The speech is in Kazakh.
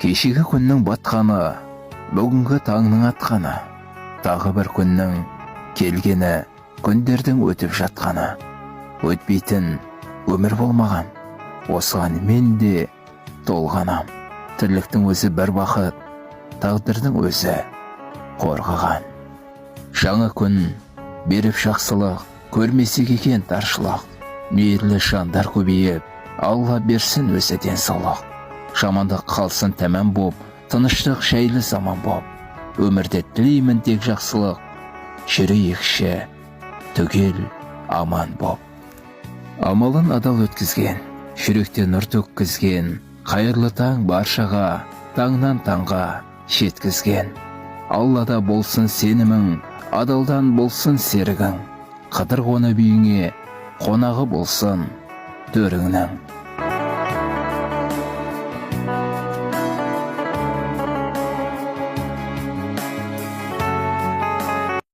Кешегі күннің батқаны, бүгінгі таңның атқаны, тағы бір күннің келгені, күндердің өтіп жатқаны. Өтпейтін өмір болмаған, осыған мен де толғанам. Тірліктің өзі бір бақыт, тағдырдың өзі қорғаған. Жаңа күн беріп жақсылық, көрмесек екен таршылық. Мейірлі жандар көбейіп, Алла берсін өзі денсаулық. Жамандық қалсын тәмам боп, тыныштық жайлы заман боп. Өмірде тілеймін тек жақсылық, жүрейікші түгел аман боп. Амалын адал өткізген, жүректе нұр төккізген, қайырлы таң баршаға, таңнан таңға жеткізген. Аллада болсын сенімің, адалдан болсын серігің, қыдыр қонып үйіңе, қонағы болсын төріңнің.